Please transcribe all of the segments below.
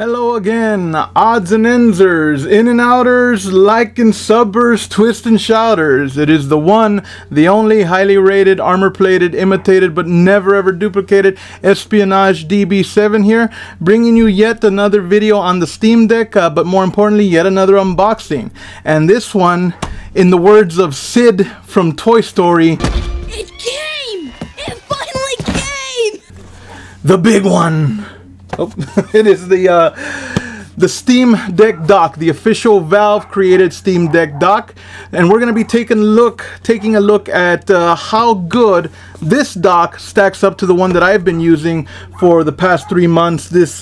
Hello again, odds and ensers, in and outers, like and subbers, twist and shouters. It is the one, the only highly rated, armor-plated, imitated, but never ever duplicated Espionage DB7 here, bringing you yet another video on the Steam Deck, but more importantly, yet another unboxing. And this one, in the words of Sid from Toy Story, it came! It finally came! The big one. Oh, it is the Steam Deck dock, the official Valve created Steam Deck dock, and we're going to be taking a look at how good this dock stacks up to the one that I've been using for the past 3 months. This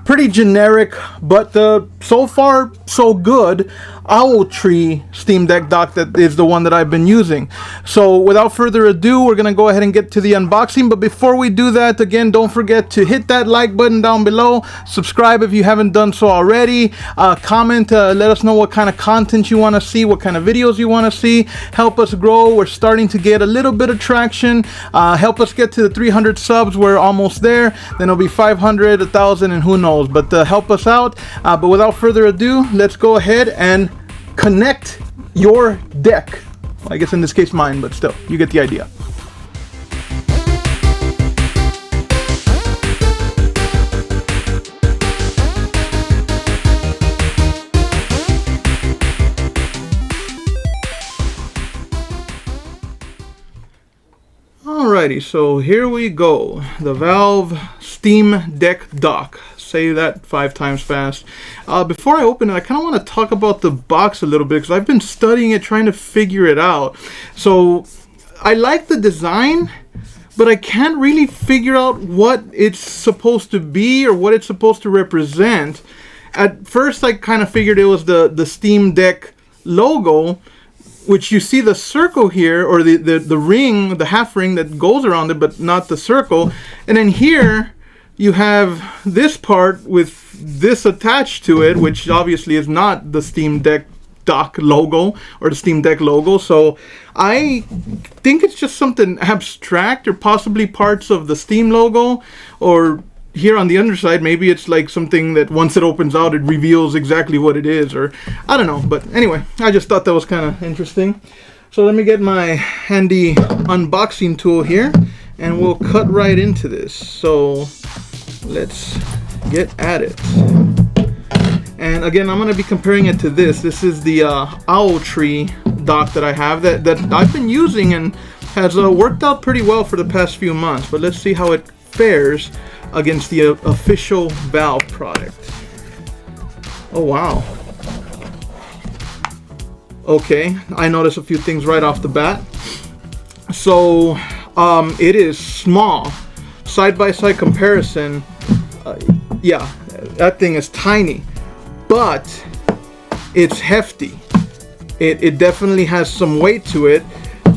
pretty generic, but so far so good Owl Tree Steam Deck dock that is the one that I've been using. So without further ado, we're gonna go ahead and get to the unboxing. But before we do that, again, don't forget to hit that like button down below, subscribe if you haven't done so already, comment, let us know what kind of content you want to see, what kind of videos you want to see. Help us grow. We're starting to get a little bit of traction. Help us get to the 300 subs. We're almost there. Then it'll be 500, 1,000, and who knows, but help us out. But without further ado, let's go ahead and connect your deck. Well, I guess in this case mine, but still, you get the idea. Alrighty, so here we go. The Valve Steam Deck dock. Say that 5 times fast. Before I open it, I kind of want to talk about the box a little bit because I've been studying it, trying to figure it out. So I like the design, but I can't really figure out what it's supposed to be or what it's supposed to represent. At first, I kind of figured it was the Steam Deck logo, which you see the circle here, or the ring, the half ring that goes around it, but not the circle. And then here you have this part with this attached to it, which obviously is not the Steam Deck dock logo or the Steam Deck logo. So I think it's just something abstract, or possibly parts of the Steam logo, or here on the underside, maybe it's like something that once it opens out, it reveals exactly what it is, or I don't know. But anyway, I just thought that was kind of interesting. So let me get my handy unboxing tool here, and we'll cut right into this. So let's get at it. And again, I'm going to be comparing it to this. This is the Owl Tree dock that I have that I've been using and has worked out pretty well for the past few months. But let's see how it fares against the official Valve product. Oh wow. Okay, I noticed a few things right off the bat. So it is small. Side-by-side comparison, yeah, that thing is tiny, but it's hefty. It definitely has some weight to it.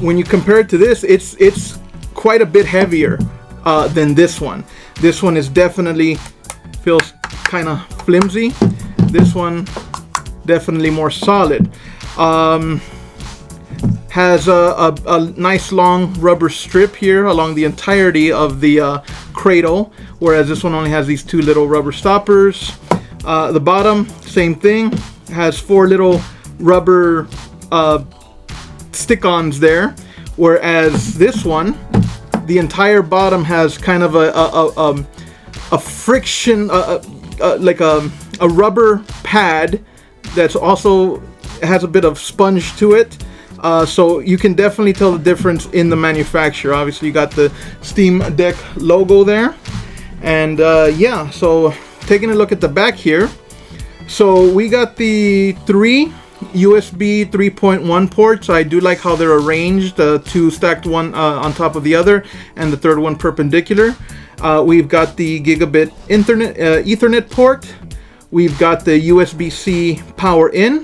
When you compare it to this, it's quite a bit heavier than this one. This one is definitely feels kind of flimsy. This one definitely more solid. Has a nice long rubber strip here along the entirety of the cradle, whereas this one only has these 2 little rubber stoppers. The bottom, same thing, has 4 little rubber stick-ons there, whereas this one, the entire bottom has kind of a friction, like a rubber pad that's also has a bit of sponge to it. So you can definitely tell the difference in the manufacturer. Obviously, you got the Steam Deck logo there. And yeah, so taking a look at the back here. So we got the 3 USB 3.1 ports. I do like how they're arranged, 2 stacked, one on top of the other, and the third one perpendicular. We've got the gigabit Ethernet port. We've got the USB-C power in.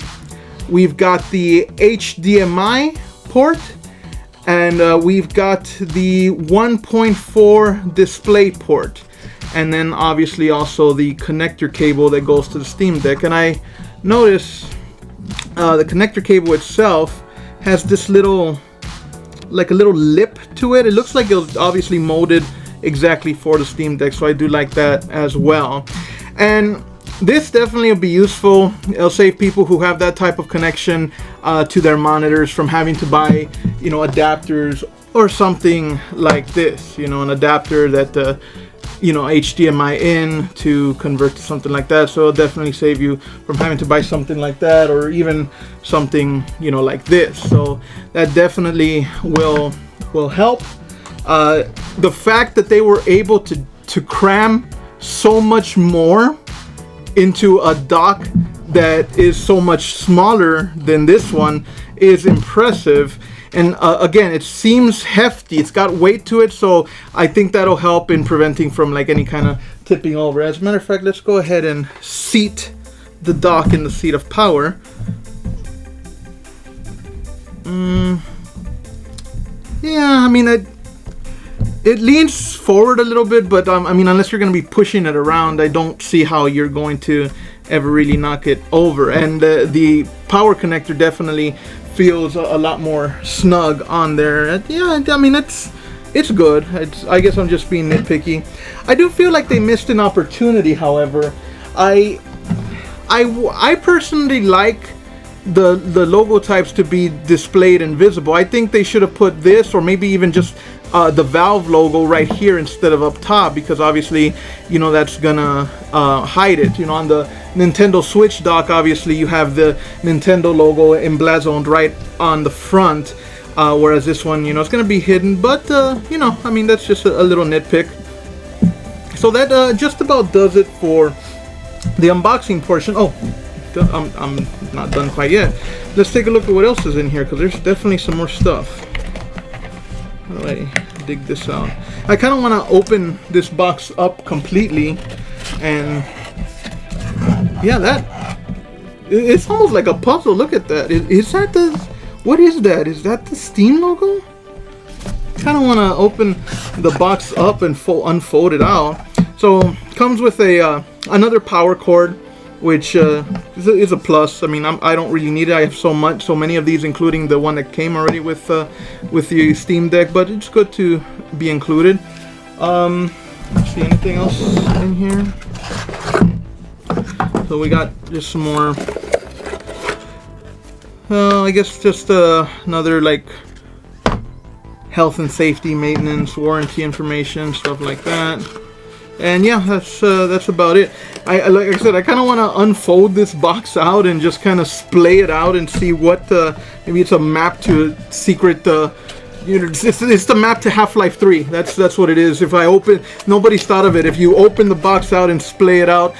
We've got the HDMI port, and we've got the 1.4 display port, and then obviously also the connector cable that goes to the Steam Deck. And I notice the connector cable itself has this little, like a little lip to it. It looks like it was obviously molded exactly for the Steam Deck, so I do like that as well. And this definitely will be useful. It'll save people who have that type of connection to their monitors from having to buy, you know, adapters or something like this. You know, an adapter that, you know, HDMI in to convert to something like that. So it'll definitely save you from having to buy something like that, or even something, you know, like this. So that definitely will help. The fact that they were able to cram so much more into a dock that is so much smaller than this one is impressive. And again, it seems hefty. It's got weight to it, so I think that'll help in preventing from like any kind of tipping over. As a matter of fact, let's go ahead and seat the dock in the seat of power. Yeah, I mean, it leans forward a little bit, but I mean, unless you're going to be pushing it around, I don't see how you're going to ever really knock it over. And the power connector definitely feels a lot more snug on there. Yeah, I mean, it's good. I guess I'm just being nitpicky. I do feel like they missed an opportunity, however. I personally like the logo types to be displayed and visible. I think they should have put this, or maybe even just the Valve logo right here instead of up top, because obviously, you know, that's gonna hide it. You know, on the Nintendo Switch dock, obviously you have the Nintendo logo emblazoned right on the front, whereas this one, you know, it's gonna be hidden. But you know, I mean, that's just a little nitpick. So that just about does it for the unboxing portion. Oh, I'm not done quite yet. Let's take a look at what else is in here, because there's definitely some more stuff. How do I dig this out? I kind of want to open this box up completely, and yeah, it's almost like a puzzle. Look at that. Is that the, what is that? Is that the Steam logo? Kind of want to open the box up and unfold it out. So comes with a another power cord, which is a plus. I mean, I don't really need it. I have so many of these, including the one that came already with the Steam Deck. But it's good to be included. Let's see, anything else in here? So we got just some more. I guess just another like health and safety, maintenance, warranty information, stuff like that. And yeah, that's about it. Like I said, I kind of want to unfold this box out and just kind of splay it out and see what maybe it's a map to a secret. You know, it's the map to Half-Life 3. That's what it is. If I open, nobody's thought of it. If you open the box out and splay it out,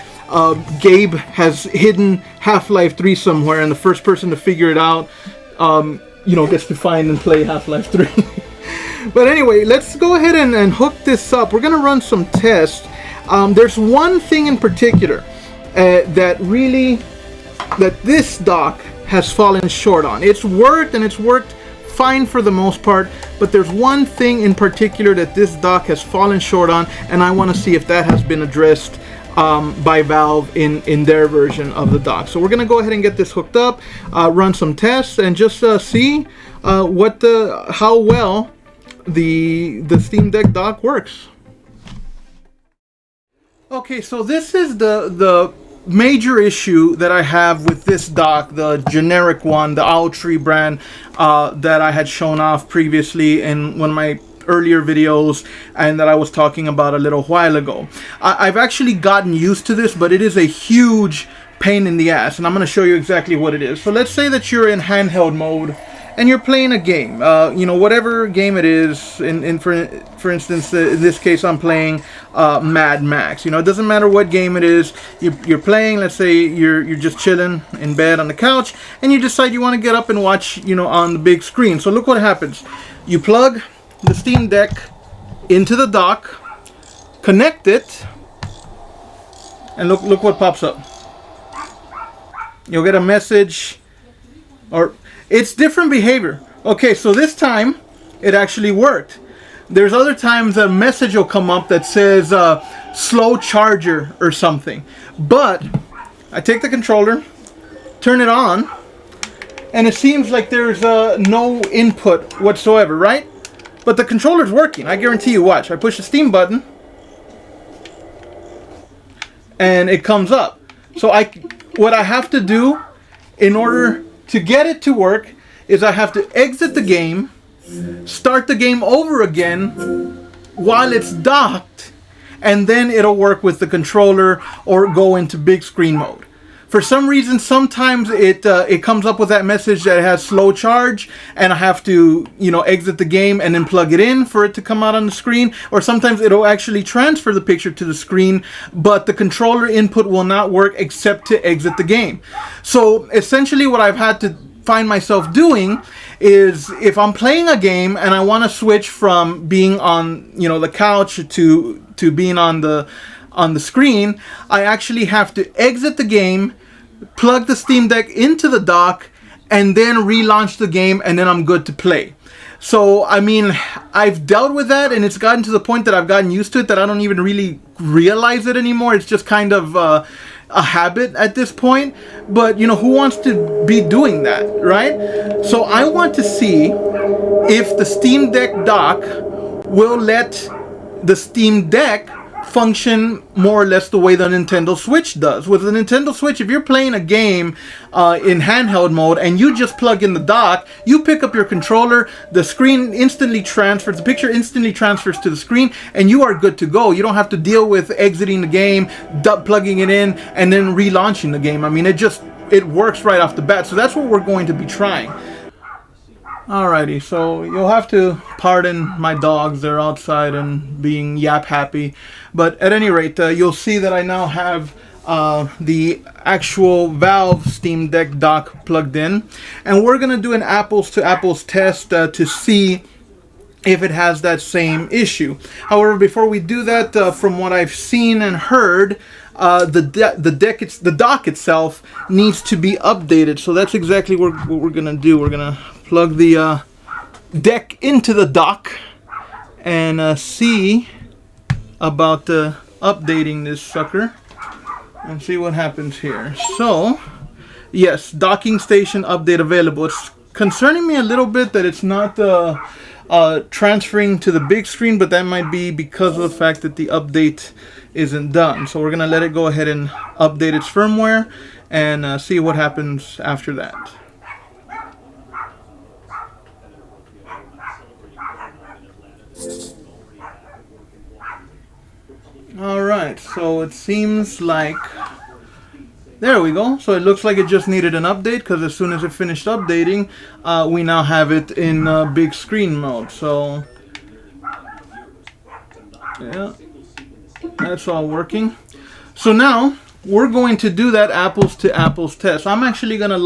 Gabe has hidden Half-Life 3 somewhere, and the first person to figure it out, you know, gets to find and play Half-Life 3. But anyway, let's go ahead and hook this up. We're gonna run some tests. There's one thing in particular that this dock has fallen short on. It's worked, and it's worked fine for the most part, but there's one thing in particular that this dock has fallen short on, and I want to see if that has been addressed by Valve in their version of the dock. So we're gonna go ahead and get this hooked up, run some tests, and just see how well the Steam Deck dock works. Okay, so this is the major issue that I have with this dock, the generic one, the Owltree brand that I had shown off previously in one of my earlier videos, and that I was talking about a little while ago. I've actually gotten used to this, but it is a huge pain in the ass, and I'm going to show you exactly what it is. So let's say that you're in handheld mode and you're playing a game, you know, whatever game it is. For instance, in this case, I'm playing Mad Max. You know, it doesn't matter what game it is. You're playing. Let's say you're just chilling in bed on the couch, and you decide you want to get up and watch, you know, on the big screen. So look what happens. You plug the Steam Deck into the dock, connect it, and look what pops up. You'll get a message, or it's different behavior. Okay, so this time it actually worked. There's other times a message will come up that says slow charger or something. But I take the controller, turn it on, and it seems like there's no input whatsoever, right? But the controller's working. I guarantee you, watch. I push the Steam button, and it comes up. So what I have to do in order to get it to work is I have to exit the game, start the game over again while it's docked, and then it'll work with the controller or go into big screen mode. For some reason, sometimes it comes up with that message that it has slow charge, and I have to, exit the game and then plug it in for it to come out on the screen. Or sometimes it'll actually transfer the picture to the screen, but the controller input will not work except to exit the game. So essentially what I've had to find myself doing is, if I'm playing a game and I want to switch from being on, the couch to being on the screen, I actually have to exit the game, plug the Steam Deck into the dock, and then relaunch the game, and then I'm good to play. So, I mean, I've dealt with that, and it's gotten to the point that I've gotten used to it that I don't even really realize it anymore. It's just kind of a habit at this point. But, who wants to be doing that, right? So I want to see if the Steam Deck dock will let the Steam Deck function more or less the way the Nintendo Switch does. With the Nintendo Switch, if you're playing a game in handheld mode and you just plug in the dock, you pick up your controller, the screen instantly transfers, the picture instantly transfers to the screen, and you are good to go. You don't have to deal with exiting the game, plugging it in, and then relaunching the game. I mean, it works right off the bat. So that's what we're going to be trying. Alrighty, so you'll have to pardon my dogs. They're outside and being yap happy. But at any rate, you'll see that I now have the actual Valve Steam Deck dock plugged in. And we're going to do an apples to apples test to see if it has that same issue. However, before we do that, from what I've seen and heard, the dock itself needs to be updated. So that's exactly what we're going to do. We're going to plug the deck into the dock and see about updating this sucker and see what happens here. So, yes, docking station update available. It's concerning me a little bit that it's not transferring to the big screen, but that might be because of the fact that the update isn't done. So we're going to let it go ahead and update its firmware and see what happens after that. Alright, so it seems like, there we go. So it looks like it just needed an update, because as soon as it finished updating, we now have it in big screen mode. So, yeah, that's all working. So now, we're going to do that apples to apples test. I'm actually going to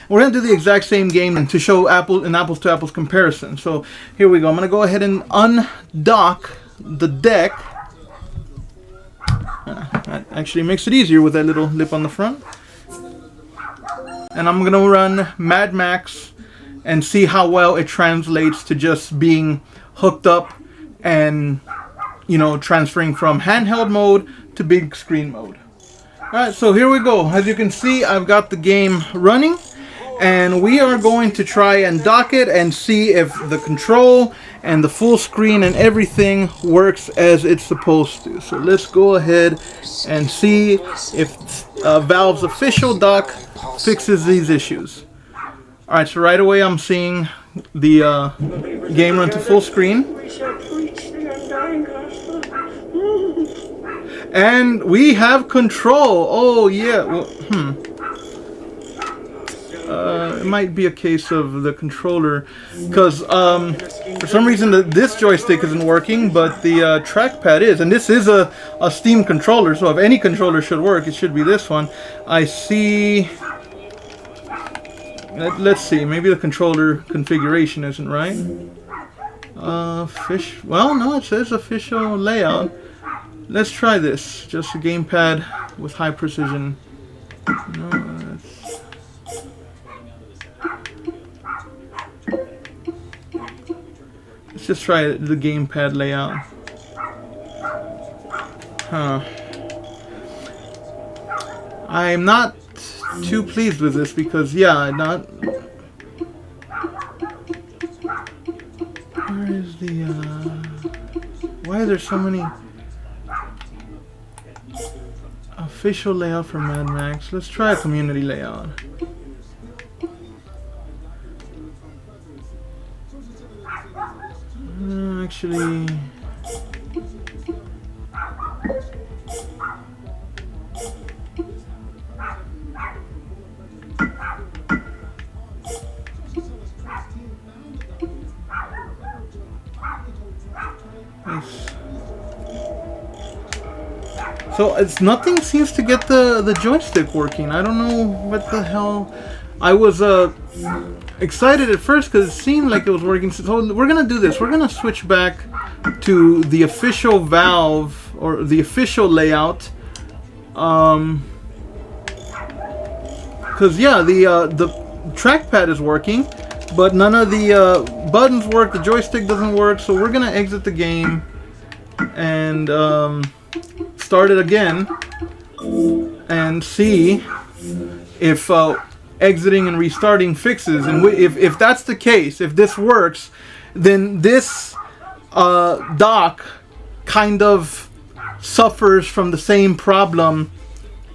we're going to do the exact same game to show an apples to apples comparison. So here we go. I'm going to go ahead and undock the deck. That actually makes it easier with that little lip on the front. And I'm going to run Mad Max and see how well it translates to just being hooked up and, transferring from handheld mode to big screen mode. Alright, so here we go. As you can see, I've got the game running, and we are going to try and dock it and see if the control and the full screen and everything works as it's supposed to. So let's go ahead and see if Valve's official dock fixes these issues. Alright, so right away I'm seeing the game run to full screen. And we have control. Oh yeah. Well, it might be a case of the controller, because for some reason this joystick isn't working, but the trackpad is. And this is a Steam controller, so if any controller should work, it should be this one. I see. Let's see. Maybe the controller configuration isn't right. Well, no, it says official layout. Let's try this. Just a gamepad with high precision. No, let's just try the gamepad layout. Huh. I'm not too pleased with this because, yeah, where is the, why are there so many Official layout for Mad Max. Let's try a community layout. Actually, so nothing seems to get the joystick working. I don't know what the hell. I was excited at first because it seemed like it was working. So we're gonna do this. We're gonna switch back to the official Valve or the official layout. Because yeah, the trackpad is working, but none of the buttons work. The joystick doesn't work. So we're gonna exit the game and start it again and see if exiting and restarting fixes. And if that's the case, if this works, then this dock kind of suffers from the same problem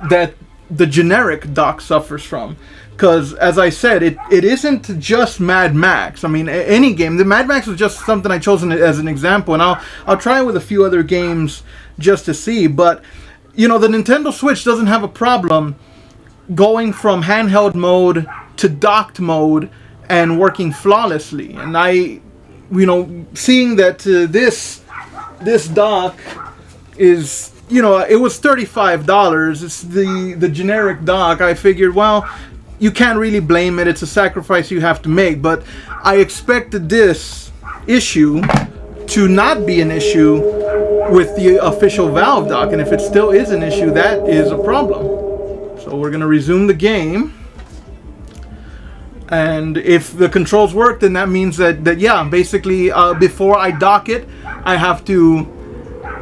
that the generic dock suffers from. Because, as I said, it isn't just Mad Max. I mean, any game. The Mad Max was just something I chosen as an example, and I'll try it with a few other games just to see. But, you know, the Nintendo Switch doesn't have a problem going from handheld mode to docked mode and working flawlessly. And seeing that this dock is, it was $35. It's the generic dock. I figured, well, you can't really blame it. It's a sacrifice you have to make. But I expected this issue to not be an issue with the official Valve dock. And if it still is an issue, that is a problem. So we're going to resume the game. And if the controls work, then that means that yeah, basically before I dock it, I have to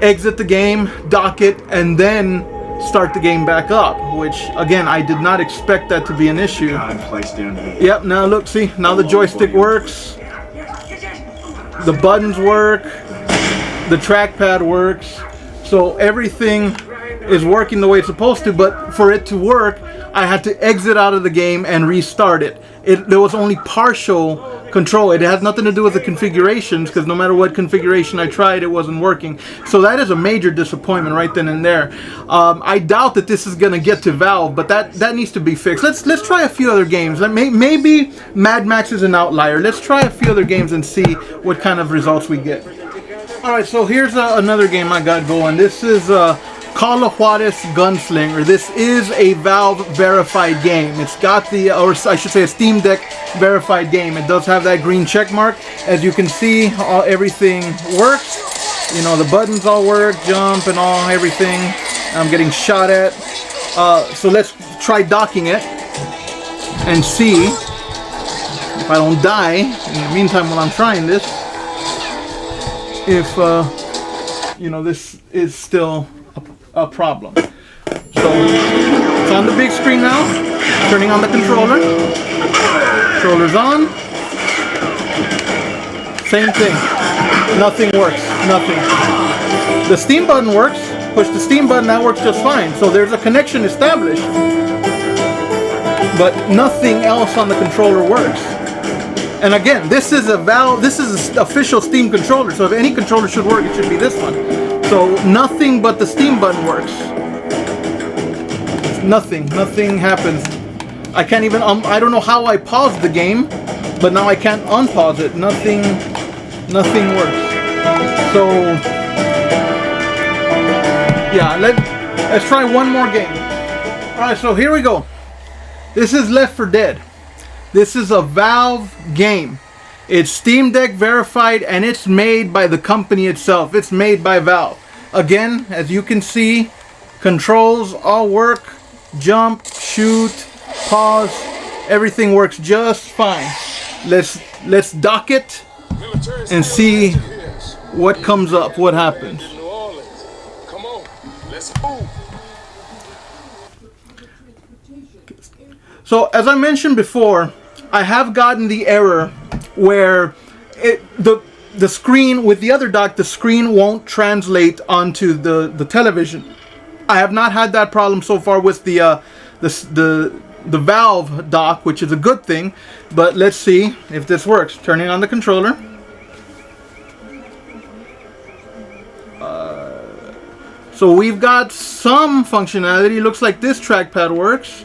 exit the game, dock it, and then start the game back up. Which, again, I did not expect that to be an issue. Yep, now look, see, now the joystick works. The buttons work. The trackpad works. So everything is working the way it's supposed to, but for it to work, I had to exit out of the game and restart it. There was only partial control. It has nothing to do with the configurations, because no matter what configuration I tried, it wasn't working. So that is a major disappointment right then and there. I doubt that this is going to get to Valve, but that needs to be fixed. Let's try a few other games. Maybe Mad Max is an outlier. Let's try a few other games and see what kind of results we get. Alright, so here's another game I got going. This is Call of Juarez Gunslinger. This is a Valve verified game. It's got or I should say a Steam Deck verified game. It does have that green check mark. As you can see, everything works. The buttons all work, jump and everything. I'm getting shot at. So let's try docking it and see if I don't die in the meantime while I'm trying this. If, this is still a problem. So it's on the big screen now. Turning on the controller. Controller's on. Same thing. Nothing works. Nothing. The Steam button works. Push the Steam button, that works just fine. So there's a connection established. But nothing else on the controller works. And again, this is an official Steam controller. So if any controller should work, it should be this one. So nothing but the Steam button works. Nothing happens. I can't even, I don't know how I paused the game, but now I can't unpause it. Nothing works. So, yeah, let's try one more game. Alright, so here we go. This is Left 4 Dead. This is a Valve game. It's Steam Deck verified, and it's made by the company itself. It's made by Valve. Again, as you can see, controls all work. Jump, shoot, pause, everything works just fine. Let's dock it and see what comes up, what happens. Come on, let's move. So, as I mentioned before, I have gotten the error where the screen, with the other dock, the screen won't translate onto the television. I have not had that problem so far with the valve dock, which is a good thing. But let's see if this works. Turning on the controller. So we've got some functionality. Looks like this trackpad works.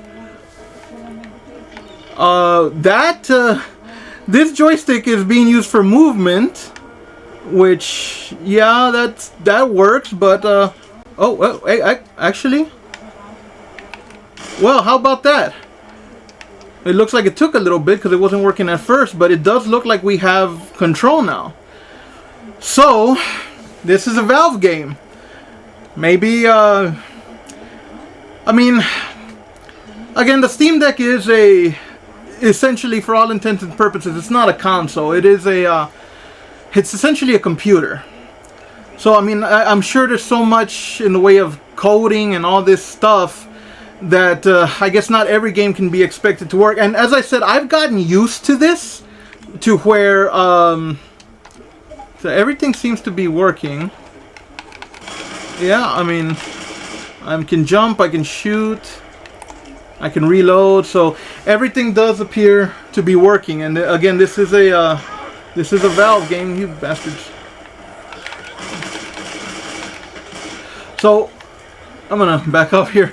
This joystick is being used for movement, which, yeah, that works. But actually, well, how about that? It looks like it took a little bit because it wasn't working at first, but it does look like we have control now. So this is a Valve game. Maybe, I mean, again, the Steam Deck is essentially, for all intents and purposes, it's not a console. It is it's essentially a computer. So, I mean, I'm sure there's so much in the way of coding and all this stuff that I guess not every game can be expected to work. And as I said, I've gotten used to this, to where so everything seems to be working. Yeah, I mean, I can jump, I can shoot, I can reload, so everything does appear to be working. And again, this is a Valve game, you bastards. So I'm gonna back up here.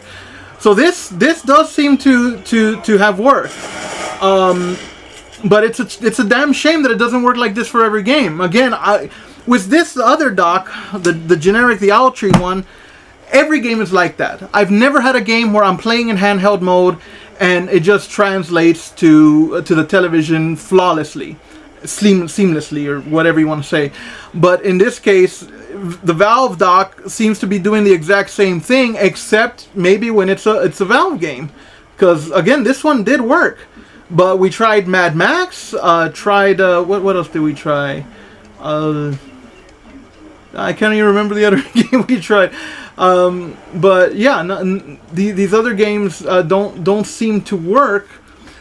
So this does seem to have worked, but it's a damn shame that it doesn't work like this for every game. Again, with this other dock, the generic, the Owltree one, every game is like that. I've never had a game where I'm playing in handheld mode and it just translates to the television flawlessly, seamlessly, or whatever you want to say. But in this case, the Valve dock seems to be doing the exact same thing, except maybe when it's a Valve game. Because again, this one did work. But we tried Mad Max. Tried what else did we try? I can't even remember the other game we tried. But yeah, these other games don't seem to work.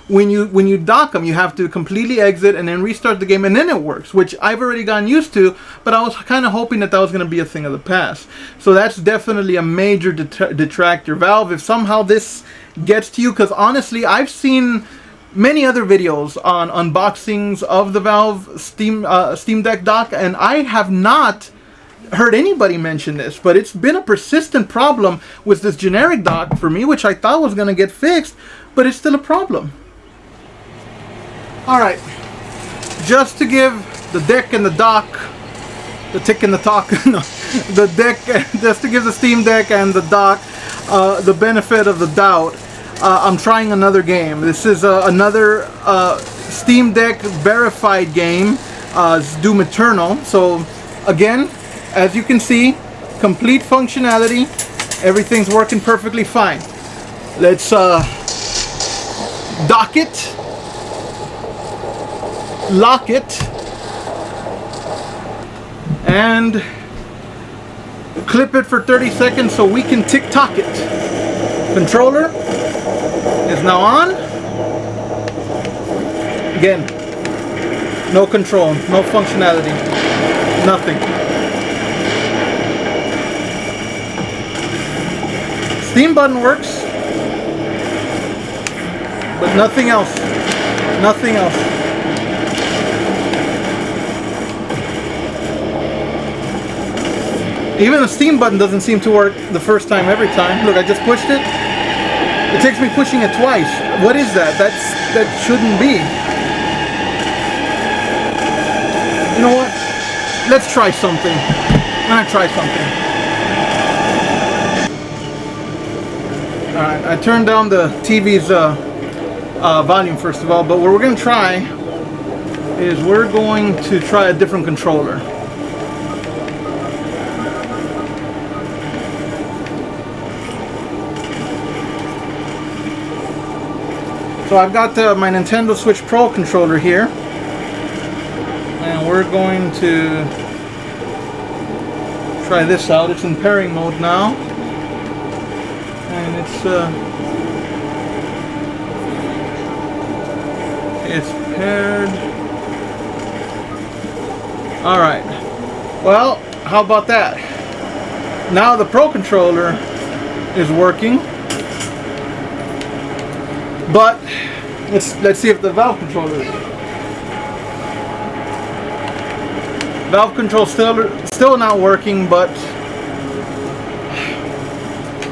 When you dock them, you have to completely exit and then restart the game, and then it works, which I've already gotten used to. But I was kind of hoping that was going to be a thing of the past. So that's definitely a major detractor. Valve, if somehow this gets to you, because honestly, I've seen many other videos on unboxings of the Valve Steam Deck dock, and I have not heard anybody mention this, but it's been a persistent problem with this generic dock for me, which I thought was going to get fixed, but it's still a problem. Alright, just to give the deck and the dock, the tick and the talk, no, the deck, just to give the Steam Deck and the dock the benefit of the doubt, I'm trying another game. This is another Steam Deck verified game, it's Doom Eternal. So again, as you can see, complete functionality, everything's working perfectly fine. Let's dock it, lock it, and clip it for 30 seconds so we can tick-tock it. Controller is now on. Again, no control, no functionality, nothing. Steam button works, but nothing else. Nothing else. Even the Steam button doesn't seem to work the first time every time. Look, I just pushed it. It takes me pushing it twice. What is that? That shouldn't be. You know what? Let's try something. I'm gonna try something. Alright, I turned down the TV's volume first of all, but what we're going to try is we're going to try a different controller. So I've got my Nintendo Switch Pro controller here, and we're going to try this out. It's in pairing mode now. And it's paired. Alright. Well, how about that? Now the Pro controller is working. But let's see if the valve controller is. Valve control still not working, but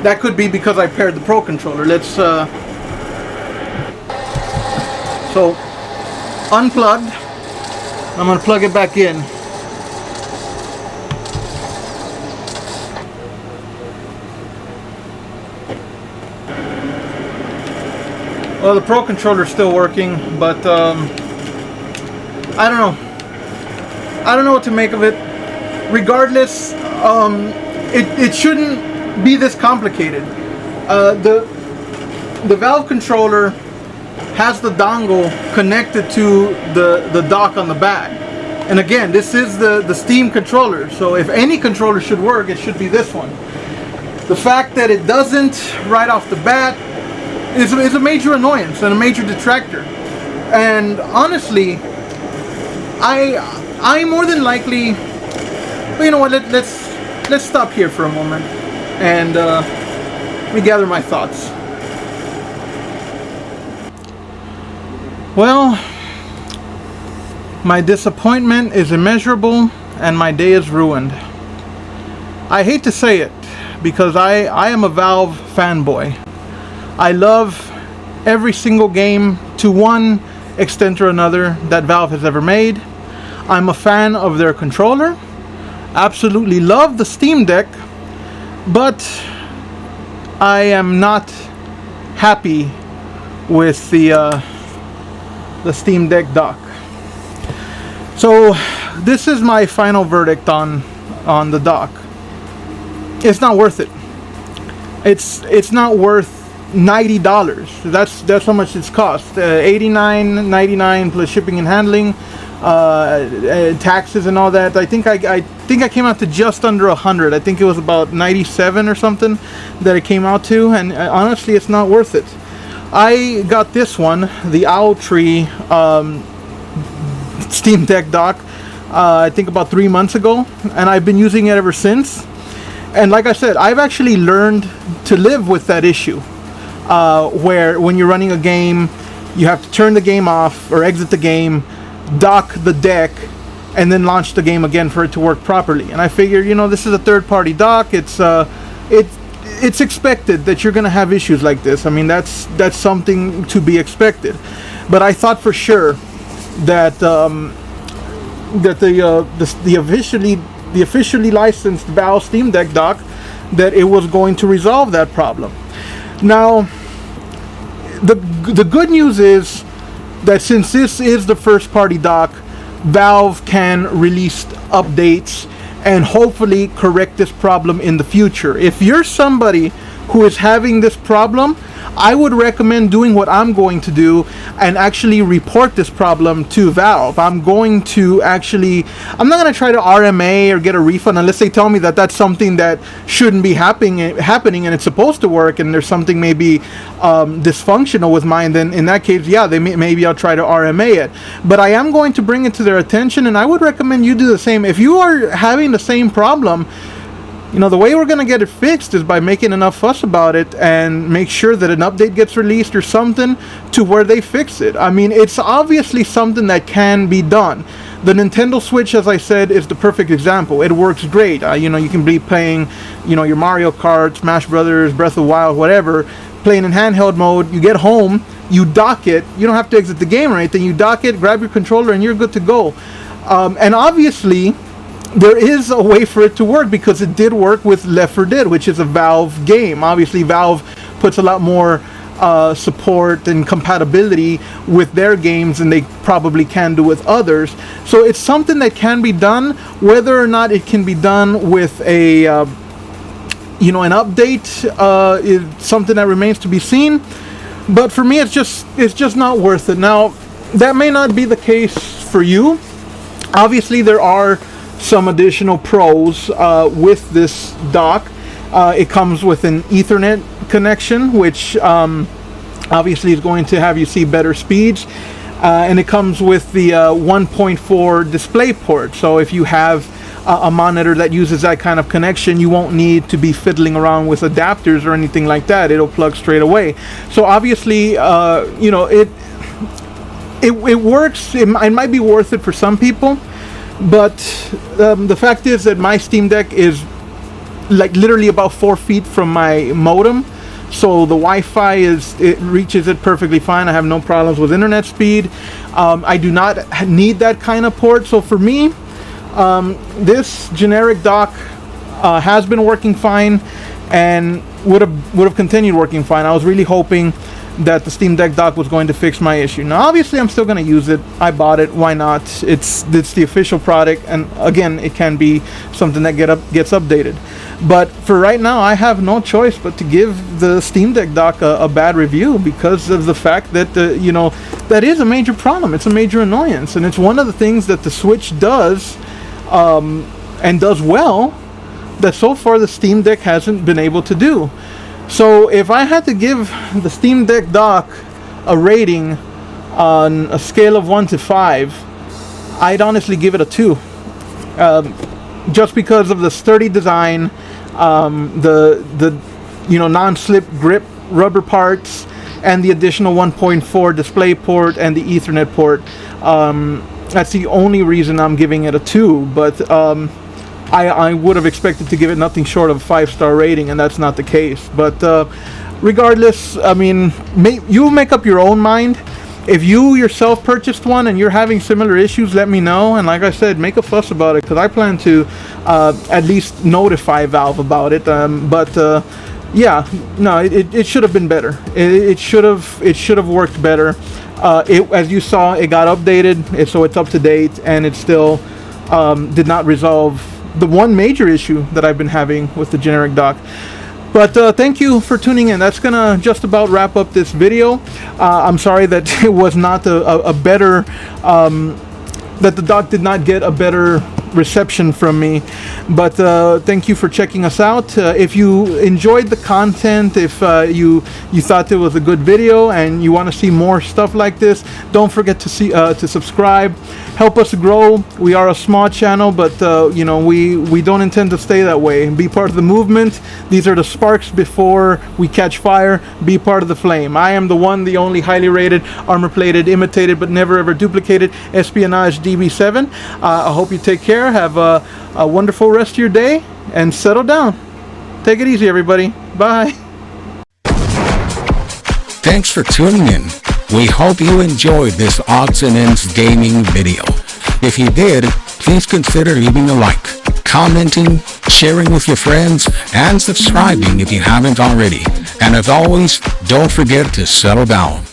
that could be because I paired the Pro controller. Let's so unplugged. I'm gonna plug it back in. Well, the Pro controller is still working, but I don't know. I don't know what to make of it. Regardless, it shouldn't be this complicated. The valve controller has the dongle connected to the dock on the back. And again, this is the Steam controller, so if any controller should work, it should be this one. The fact that it doesn't right off the bat is a major annoyance and a major detractor. And honestly, I more than likely, well, you know what? Let's stop here for a moment and let me gather my thoughts. Well, my disappointment is immeasurable and my day is ruined. I hate to say it because I am a Valve fanboy. I love every single game to one extent or another that Valve has ever made. I'm a fan of their controller. Absolutely love the Steam Deck, but I am not happy with the Steam Deck dock. So this is my final verdict on the dock. It's not worth it. It's not worth $90. That's how much it's cost. $89.99 plus shipping and handling, taxes and all that. I think I came out to just under $100. I think it was about 97 or something that it came out to, and honestly, it's not worth it. I got this one, the Owl Tree Steam Deck dock, I think about 3 months ago, and I've been using it ever since. And like I said, I've actually learned to live with that issue, where when you're running a game, you have to turn the game off or exit the game, dock the deck, and then launch the game again for it to work properly. And I figured, you know, this is a third-party dock. It's expected that you're going to have issues like this. I mean, that's something to be expected. But I thought for sure that the officially licensed Valve Steam Deck dock, that it was going to resolve that problem. Now, the good news is that since this is the first party dock, Valve can release updates and hopefully correct this problem in the future. If you're somebody who is having this problem, I would recommend doing what I'm going to do and actually report this problem to Valve. I'm not going to try to RMA or get a refund unless they tell me that that's something that shouldn't be happening and it's supposed to work, and there's something maybe dysfunctional with mine. Then in that case, yeah, maybe I'll try to RMA it. But I am going to bring it to their attention, and I would recommend you do the same. If you are having the same problem, you know, the way we're going to get it fixed is by making enough fuss about it and make sure that an update gets released or something to where they fix it. I mean, it's obviously something that can be done. The Nintendo Switch, as I said, is the perfect example. It works great. You know, you can be playing, you know, your Mario Kart, Smash Brothers, Breath of the Wild, whatever, playing in handheld mode. You get home, you dock it. You don't have to exit the game or anything. You dock it, grab your controller, and you're good to go. And obviously, there is a way for it to work because it did work with Left 4 Dead, which is a Valve game. Obviously, Valve puts a lot more support and compatibility with their games than they probably can do with others. So it's something that can be done. Whether or not it can be done with a an update is something that remains to be seen. But for me, it's just not worth it. Now, that may not be the case for you. Obviously, there are some additional pros with this dock. It comes with an Ethernet connection, which obviously is going to have you see better speeds, and it comes with the 1.4 display port. So if you have a monitor that uses that kind of connection, you won't need to be fiddling around with adapters or anything like that. It'll plug straight away. So obviously, it works. It might be worth it for some people, but the fact is that my Steam Deck is like literally about 4 feet from my modem, so the Wi-Fi it reaches it perfectly fine. I have no problems with internet speed. I do not need that kind of port. So for me, this generic dock has been working fine and would have continued working fine. I was really hoping that the Steam Deck dock was going to fix my issue. Now obviously I'm still going to use it. I bought it, why not? It's the official product, and again, it can be something that gets updated. But for right now, I have no choice but to give the Steam Deck dock a bad review because of the fact that that is a major problem. It's a major annoyance, and it's one of the things that the Switch does and does well that so far the Steam Deck hasn't been able to do. So if I had to give the Steam Deck dock a rating on a scale of 1 to 5, I'd honestly give it a 2. Just because of the sturdy design, the non-slip grip rubber parts, and the additional 1.4 display port and the Ethernet port. That's the only reason I'm giving it a 2. But I would have expected to give it nothing short of a 5-star rating, and that's not the case. But regardless, I mean, you make up your own mind. If you yourself purchased one and you're having similar issues, let me know. And like I said, make a fuss about it, because I plan to at least notify Valve about it. Yeah, no, it should have been better. It should have worked better. As you saw, it got updated, so it's up to date, and it still did not resolve the one major issue that I've been having with the generic dock. But thank you for tuning in. That's gonna just about wrap up this video. I'm sorry that it was not a better, that the dock did not get a better reception from me, but thank you for checking us out. If you enjoyed the content, if you thought it was a good video and you want to see more stuff like this, don't forget to subscribe. Help us grow. We are a small channel, but we don't intend to stay that way. Be part of the movement. These are the sparks before we catch fire. Be part of the flame. I am the one, the only highly rated, armor-plated, imitated, but never ever duplicated Espionage DB7. I hope you take care. Have a wonderful rest of your day and settle down. Take it easy, everybody. Bye. Thanks for tuning in. We hope you enjoyed this odds and ends gaming video. If you did, please consider leaving a like, commenting, sharing with your friends, and subscribing if you haven't already. And as always, don't forget to settle down.